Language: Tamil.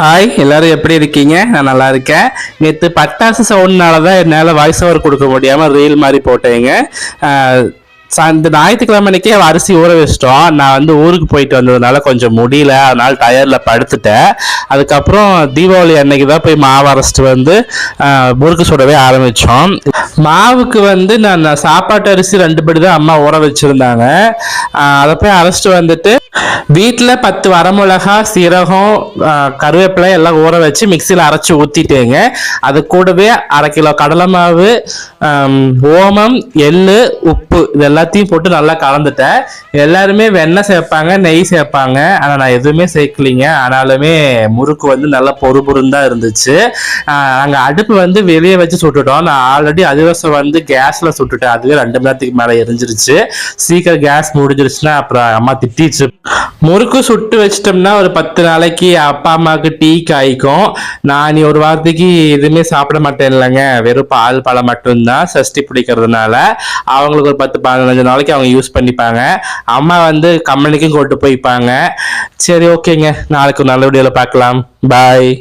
ஹாய், எல்லாரும் எப்படி இருக்கீங்க? நான் நல்லா இருக்கேன். நேற்று பட்டாசு சவுண்ட்னால தான் என்னால் வாய்ஸ் ஓவர் கொடுக்க முடியாமல் ரீல் மாதிரி போட்டேங்க. இந்த ஞாயிற்றுக்கிழமை அன்னைக்கே அரிசி ஊற வச்சிட்டோம். நான் ஊருக்கு போயிட்டு வந்ததுனால கொஞ்சம் முடியல, அதனால டயரில் படுத்துட்டேன். அதுக்கப்புறம் தீபாவளி அன்னைக்கு தான் போய் மாவு அரைச்சிட்டு முறுக்கு சுடவே ஆரம்பித்தோம். மாவுக்கு நான் சாப்பாட்டு அரிசி 2 படி தான் அம்மா ஊற வச்சுருந்தாங்க. அதை போய் அரைச்சிட்டு வீட்டில் 10 வரமிளகா, சீரகம், கருவேப்பிலை எல்லாம் ஊற வச்சு மிக்சியில் அரைச்சி ஊற்றிட்டேங்க. அது கூடவே 1/2 கிலோ கடலை மாவு, ஓமம், எள்ளு, உப்பு இது எல்லாத்தையும் போட்டு நல்லா கலந்துட்டேன். எல்லாருமே வெண்ணெய் சேர்ப்பாங்க, நெய் சேர்ப்பாங்க. ஆனால் நான் எதுவுமே சேர்க்கலிங்க. ஆனாலுமே முறுக்கு நல்லா பொறுபொருன்னு தான் இருந்துச்சு. நாங்கள் அடுப்பு வெளியே வச்சு சுட்டுட்டோம். நான் ஆல்ரெடி அதிரசம் கேஸில் சுட்டுட்டேன். அதுவே 2 மணி நேரத்துக்கு மேலே எரிஞ்சிருச்சு. சீக்கிரம் கேஸ் முடிஞ்சிருச்சுன்னா அப்புறம் அம்மா திட்டிச்சு. முறுக்கு சுட்டு வச்சிட்டோம்னா ஒரு 10 நாளைக்கு அப்பா அம்மாவுக்கு டீ காய்க்கும். நான் நீ ஒரு வாரத்துக்கு எதுவுமே சாப்பிட மாட்டேன் இல்லைங்க, வெறும் பால் பழம் மட்டும்தான் சஷ்டி பிடிக்கிறதுனால. அவங்களுக்கு ஒரு 10-15 நாளைக்கு அவங்க யூஸ் பண்ணிப்பாங்க. அம்மா கம்பெனிக்கும் கொண்டு போய்ப்பாங்க. சரி, ஓகேங்க, நாளைக்கு ஒரு நல்ல வீடியோவில் பார்க்கலாம். பாய்.